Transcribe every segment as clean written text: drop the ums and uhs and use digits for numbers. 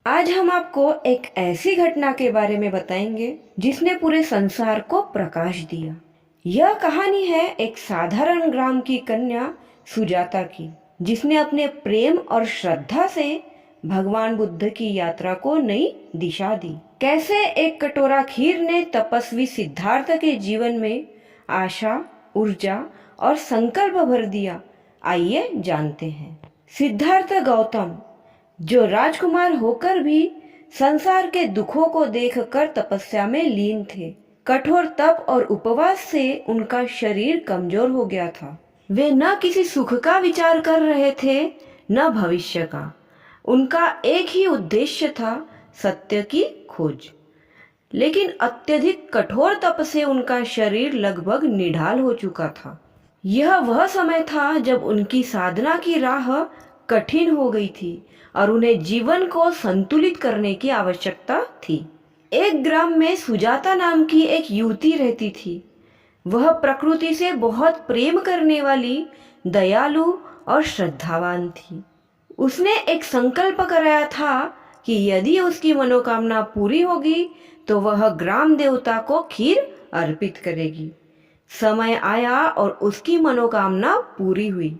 आज हम आपको एक ऐसी घटना के बारे में बताएंगे जिसने पूरे संसार को प्रकाश दिया। यह कहानी है एक साधारण ग्राम की कन्या सुजाता की, जिसने अपने प्रेम और श्रद्धा से भगवान बुद्ध की यात्रा को नई दिशा दी। कैसे एक कटोरा खीर ने तपस्वी सिद्धार्थ के जीवन में आशा, ऊर्जा और संकल्प भर दिया, आइए जानते हैं। सिद्धार्थ गौतम, जो राजकुमार होकर भी संसार के दुखों को देखकर तपस्या में लीन थे। कठोर तप और उपवास से उनका शरीर कमजोर हो गया था। वे न किसी सुख का विचार कर रहे थे, न भविष्य का। उनका एक ही उद्देश्य था, सत्य की खोज। लेकिन अत्यधिक कठोर तप से उनका शरीर लगभग निढाल हो चुका था। यह वह समय था जब उनकी साधना की राह कठिन हो गई थी और उन्हें जीवन को संतुलित करने की आवश्यकता थी। एक ग्राम में सुजाता नाम की एक युवती रहती थी। वह प्रकृति से बहुत प्रेम करने वाली, दयालु और श्रद्धावान थी। उसने एक संकल्प कराया था कि यदि उसकी मनोकामना पूरी होगी तो वह ग्राम देवता को खीर अर्पित करेगी। समय आया और उसकी मनोकामना पूरी हुई।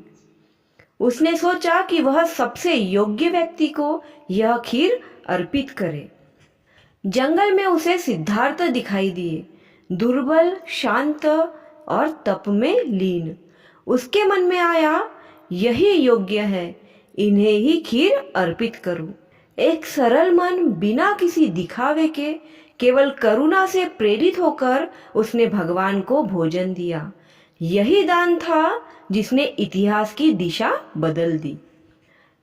उसने सोचा कि वह सबसे योग्य व्यक्ति को यह खीर अर्पित करे। जंगल में उसे सिद्धार्थ दिखाई दिए, दुर्बल, शांत और तप में लीन। उसके मन में आया, यही योग्य है, इन्हें ही खीर अर्पित करूं। एक सरल मन बिना किसी दिखावे के, केवल करुणा से प्रेरित होकर उसने भगवान को भोजन दिया। यही दान था जिसने इतिहास की दिशा बदल दी।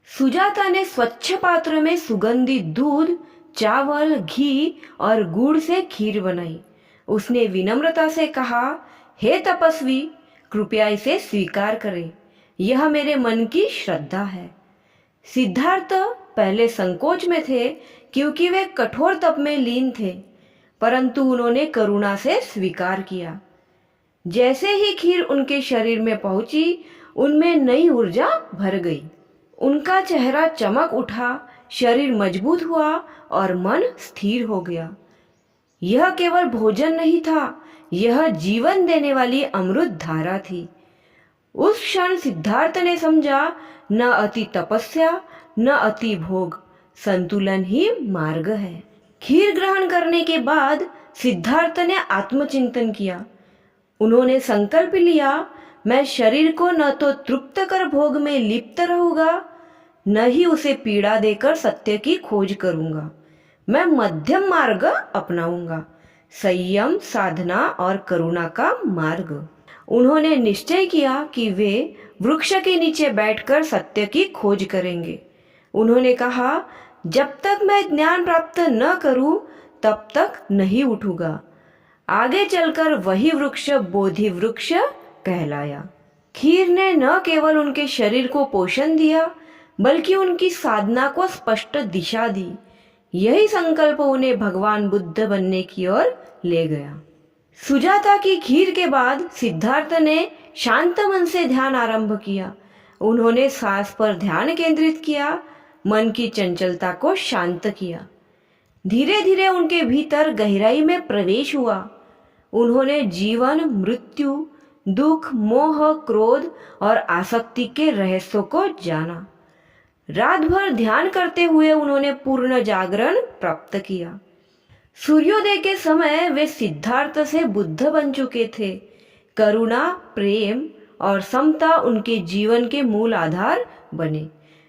सुजाता ने स्वच्छ पात्र में सुगंधित दूध, चावल, घी और गुड़ से खीर बनाई। उसने विनम्रता से कहा, हे तपस्वी, कृपया इसे स्वीकार करें। यह मेरे मन की श्रद्धा है। सिद्धार्थ पहले संकोच में थे क्योंकि वे कठोर तप में लीन थे, परंतु उन्होंने करुणा से स्वीकार किया। जैसे ही खीर उनके शरीर में पहुंची, उनमें नई ऊर्जा भर गई। उनका चेहरा चमक उठा, शरीर मजबूत हुआ और मन स्थिर हो गया। यह केवल भोजन नहीं था, यह जीवन देने वाली अमृत धारा थी। उस क्षण सिद्धार्थ ने समझा, न अति तपस्या न अति भोग, संतुलन ही मार्ग है। खीर ग्रहण करने के बाद सिद्धार्थ ने आत्मचिंतन किया। उन्होंने संकल्प लिया, मैं शरीर को न तो तृप्त कर भोग में लिप्त रहूंगा, न ही उसे पीड़ा देकर सत्य की खोज करूंगा। मैं मध्यम मार्ग अपनाऊंगा, संयम, साधना और करुणा का मार्ग। उन्होंने निश्चय किया कि वे वृक्ष के नीचे बैठकर सत्य की खोज करेंगे। उन्होंने कहा, जब तक मैं ज्ञान प्राप्त न करूं, तब तक नहीं उठूंगा। आगे चलकर वही वृक्ष बोधि वृक्ष कहलाया। खीर ने न केवल उनके शरीर को पोषण दिया, बल्कि उनकी साधना को स्पष्ट दिशा दी। यही संकल्प उन्हें भगवान बुद्ध बनने की ओर ले गया। सुजाता की खीर के बाद सिद्धार्थ ने शांत मन से ध्यान आरंभ किया। उन्होंने सांस पर ध्यान केंद्रित किया, मन की चंचलता को शांत किया। धीरे धीरे उनके भीतर गहराई में प्रवेश हुआ। उन्होंने जीवन, मृत्यु, दुख, मोह, क्रोध और आसक्ति के रहस्यों को जाना। रात भर ध्यान करते हुए उन्होंने पूर्ण जागरण प्राप्त किया। सूर्योदय के समय वे सिद्धार्थ से बुद्ध बन चुके थे। करुणा, प्रेम और समता उनके जीवन के मूल आधार बने।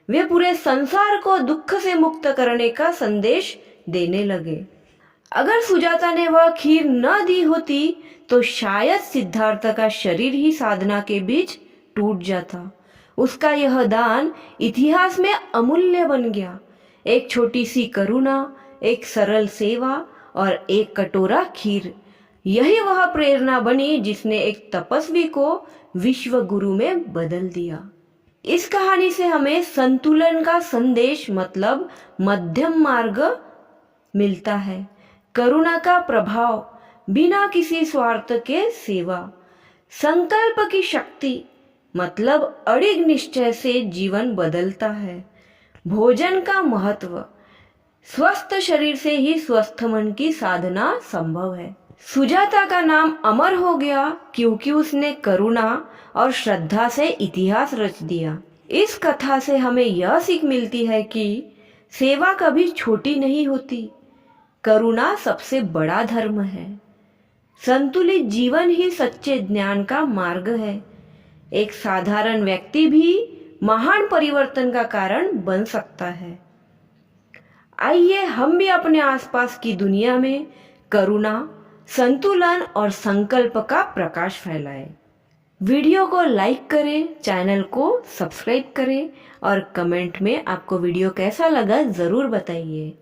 वे पूरे संसार को दुख से मुक्त करने का संदेश देने लगे। अगर सुजाता ने वह खीर न दी होती तो शायद सिद्धार्थ का शरीर ही साधना के बीच टूट जाता। उसका यह दान इतिहास में अमूल्य बन गया। एक छोटी सी करुणा, एक सरल सेवा और एक कटोरा खीर, यही वह प्रेरणा बनी जिसने एक तपस्वी को विश्व गुरु में बदल दिया। इस कहानी से हमें संतुलन का संदेश, मतलब मध्यम मार्ग मिलता है। करुणा का प्रभाव, बिना किसी स्वार्थ के सेवा। संकल्प की शक्ति, मतलब अड़िग निश्चय से जीवन बदलता है। भोजन का महत्व, स्वस्थ शरीर से ही स्वस्थ मन की साधना संभव है। सुजाता का नाम अमर हो गया क्योंकि उसने करुणा और श्रद्धा से इतिहास रच दिया। इस कथा से हमें यह सीख मिलती है कि सेवा कभी छोटी नहीं होती, करुणा सबसे बड़ा धर्म है। संतुलित जीवन ही सच्चे ज्ञान का मार्ग है। एक साधारण व्यक्ति भी महान परिवर्तन का कारण बन सकता है। आइए हम भी अपने आसपास की दुनिया में करुणा, संतुलन और संकल्प का प्रकाश फैलाएं। वीडियो को लाइक करें, चैनल को सब्सक्राइब करें और कमेंट में आपको वीडियो कैसा लगा ज़रूर बताइए।